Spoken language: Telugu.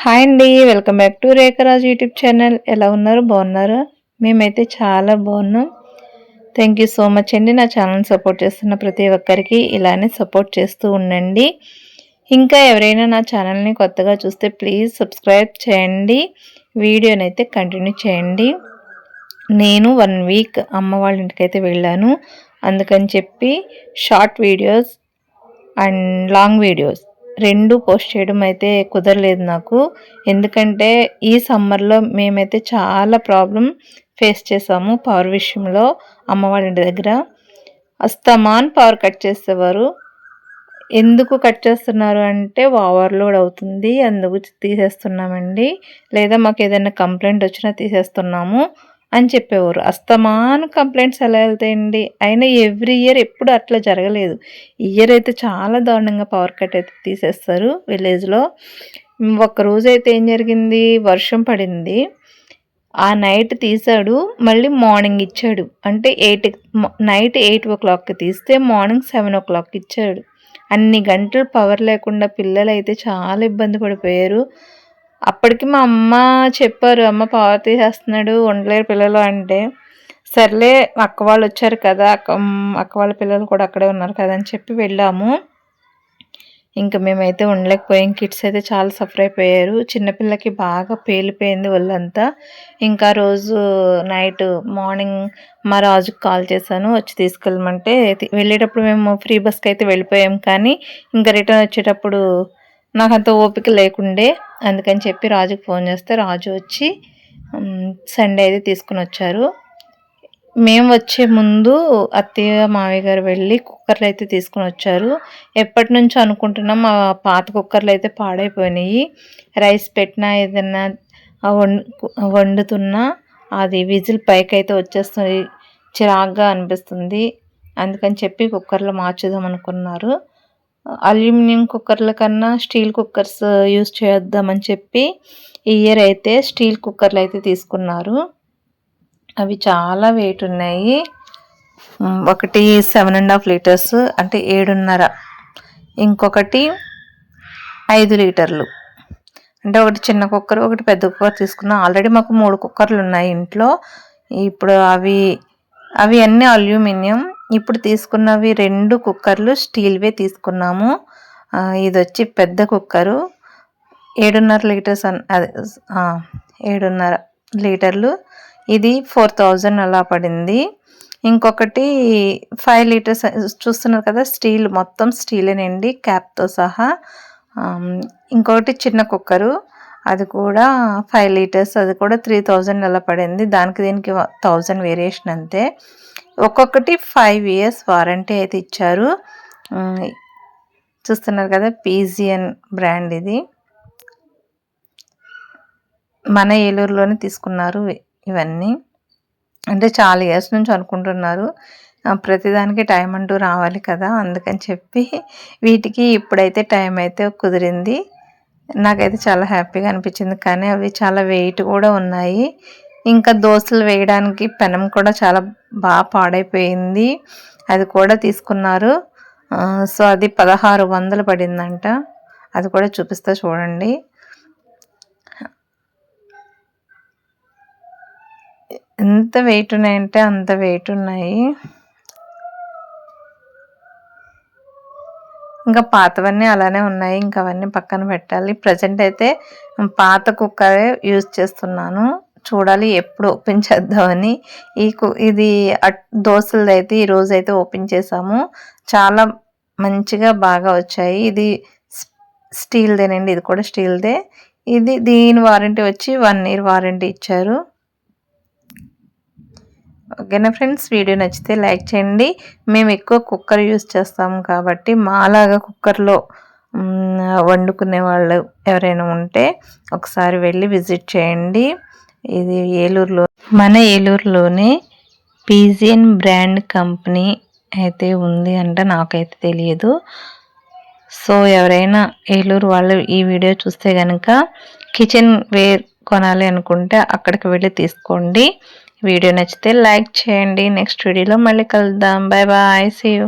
హాయ్ అండి, welcome back to Rekharaj YouTube channel. ఎలా ఉన్నారు? బాగున్నారా? మేమైతే చాలా బాగున్నాం. థ్యాంక్ యూ సో మచ్ అండి. నా ఛానల్ సపోర్ట్ చేస్తున్న ప్రతి ఒక్కరికి ఇలానే సపోర్ట్ చేస్తూ ఉండండి. ఇంకా ఎవరైనా నా ఛానల్ని కొత్తగా చూస్తే ప్లీజ్ సబ్స్క్రైబ్ చేయండి. వీడియోనైతే కంటిన్యూ చేయండి. నేను 1 వీక్ అమ్మ వాళ్ళ ఇంటికైతే వెళ్ళాను. అందుకని చెప్పి short videos and long videos 2 post చేయడం అయితే కుదరలేదు నాకు. ఎందుకంటే ఈ సమ్మర్లో మేమైతే చాలా ప్రాబ్లం ఫేస్ చేసాము పవర్ విషయంలో. అమ్మ వాళ్ళ ఇంటి దగ్గర అస్తమాన్ పవర్ కట్ చేసేవారు. ఎందుకు కట్ చేస్తున్నారు అంటే ఓవర్లోడ్ అవుతుంది, అందుకు తీసేస్తున్నామండి, లేదా మాకు ఏదైనా కంప్లైంట్ వచ్చినా తీసేస్తున్నాము అని చెప్పేవారు. అస్తమాను కంప్లైంట్స్ ఎలా వెళ్తాయండి? అయినా ఎవ్రీ ఇయర్ ఎప్పుడు అట్లా జరగలేదు. ఇయర్ అయితే చాలా దారుణంగా పవర్ కట్ అయితే తీసేస్తారు విలేజ్లో. ఒక్కరోజు అయితే ఏం జరిగింది, వర్షం పడింది. ఆ నైట్ తీసాడు, మళ్ళీ మార్నింగ్ ఇచ్చాడు. అంటే నైట్ 8 o'clockకి తీస్తే మార్నింగ్ 7 o'clockకి ఇచ్చాడు. అన్ని గంటలు పవర్ లేకుండా పిల్లలు అయితే చాలా ఇబ్బంది పడిపోయారు. అప్పటికి మా అమ్మ చెప్పారు, అమ్మ పవర్ తీసేస్తున్నాడు, ఉండలేరు పిల్లలు అంటే. సర్లే అక్క వాళ్ళు వచ్చారు కదా, అక్క వాళ్ళ పిల్లలు కూడా అక్కడే ఉన్నారు కదా అని చెప్పి వెళ్ళాము. ఇంకా మేమైతే ఉండలేకపోయాం. కిడ్స్ అయితే చాలా సఫర్ అయిపోయారు. చిన్నపిల్లకి బాగా పేలిపోయింది ఒళ్ళంతా. ఇంకా రోజు మార్నింగ్ మా రాజుకి కాల్ చేశాను, వచ్చి తీసుకెళ్ళమంటే. వెళ్ళేటప్పుడు మేము ఫ్రీ బస్కి అయితే వెళ్ళిపోయాం, కానీ ఇంకా రిటర్న్ వచ్చేటప్పుడు నాకు అంత ఓపిక లేకుండే. అందుకని చెప్పి రాజుకి ఫోన్ చేస్తే రాజు వచ్చి సండే అయితే తీసుకుని వచ్చారు. మేము వచ్చే ముందు అత్తయ్య మావయ్య గారు వెళ్ళి కుక్కర్లు అయితే తీసుకుని వచ్చారు. ఎప్పటి నుంచో అనుకుంటున్నాం, ఆ పాత కుక్కర్లు అయితే పాడైపోయినాయి. రైస్ పెట్టినా ఏదన్నా వండుతున్నా అది విజిల్ పైకి అయితే వచ్చేస్తుంది, చిరాగ్గా అనిపిస్తుంది. అందుకని చెప్పి కుక్కర్లు మార్చుదాం అనుకున్నారు. అల్యూమినియం కుక్కర్ల కన్నా స్టీల్ కుక్కర్స్ యూజ్ చేద్దామని చెప్పి ఈ ఇయర్ అయితే స్టీల్ కుక్కర్లు అయితే తీసుకున్నారు. అవి చాలా వెయిట్ ఉన్నాయి. ఒకటి 7.5 లీటర్స్ అంటే 7.5, ఇంకొకటి 5 లీటర్లు. అంటే ఒకటి చిన్న కుక్కర్, ఒకటి పెద్ద కుక్కర్ తీసుకున్నాం. ఆల్రెడీ మాకు 3 కుక్కర్లు ఉన్నాయి ఇంట్లో. ఇప్పుడు అవి అన్నీ అల్యూమినియం. ఇప్పుడు తీసుకున్నవి 2 కుక్కర్లు స్టీల్వే తీసుకున్నాము. ఇది వచ్చి పెద్ద కుక్కరు, 7.5 లీటర్స్, అదే 7.5 లీటర్లు. ఇది 4000 అలా పడింది. ఇంకొకటి 5 లీటర్స్ చూస్తున్నారు కదా, స్టీల్, మొత్తం స్టీలేనండి క్యాప్తో సహా. ఇంకొకటి చిన్న కుక్కరు, అది కూడా 5 లీటర్స్, అది కూడా 3000 అలా పడింది. దీనికి 1000 వేరియేషన్ అంతే. ఒక్కొక్కటి 5 years వారంటీ అయితే ఇచ్చారు. చూస్తున్నారు కదా, పీజియన్ బ్రాండ్. ఇది మన ఏలూరులోనే తీసుకున్నారు. ఇవన్నీ అంటే చాలా ఇయర్స్ నుంచి అనుకుంటున్నారు. ప్రతిదానికి టైం అంటూ రావాలి కదా, అందుకని చెప్పి వీటికి ఇప్పుడైతే టైం అయితే కుదిరింది. నాకైతే చాలా హ్యాపీగా అనిపించింది. కానీ అవి చాలా వెయిట్ కూడా ఉన్నాయి. ఇంకా దోశలు వేయడానికి పెనం కూడా చాలా బాగా పాడైపోయింది, అది కూడా తీసుకున్నారు. సో అది 1600 పడిందంట. అది కూడా చూపిస్తా చూడండి. ఎంత వెయిట్ ఉన్నాయంటే అంత వెయిట్ ఉన్నాయి. ఇంకా పాతవన్నీ అలానే ఉన్నాయి, ఇంకా అవన్నీ పక్కన పెట్టాలి. ప్రజెంట్ అయితే పాత కుక్కరే యూజ్ చేస్తున్నాను. చూడాలి ఎప్పుడు ఓపెన్ చేద్దామని. ఇది దోశలది అయితే ఈరోజు అయితే ఓపెన్ చేసాము. చాలా మంచిగా బాగా వచ్చాయి. ఇది స్టీల్దేనండి, ఇది కూడా స్టీల్దే. దీని వారంటీ వచ్చి 1 year వారంటీ ఇచ్చారు. ఓకేనా ఫ్రెండ్స్, వీడియో నచ్చితే లైక్ చేయండి. మేము ఎక్కువ కుక్కర్ యూజ్ చేస్తాము కాబట్టి మాలాగా కుక్కర్లో వండుకునే వాళ్ళు ఎవరైనా ఉంటే ఒకసారి వెళ్ళి విజిట్ చేయండి. ఇది మన ఏలూరులోనే పీజియన్ బ్రాండ్ కంపెనీ అయితే ఉంది అంట, నాకైతే తెలియదు. సో ఎవరైనా ఏలూరు వాళ్ళు ఈ వీడియో చూస్తే కనుక కిచెన్ వేర్ కొనాలి అనుకుంటే అక్కడికి వెళ్ళి తీసుకోండి. వీడియో నచ్చితే లైక్ చేయండి. నెక్స్ట్ వీడియోలో మళ్ళీ కలుద్దాం. Bye bye, see you.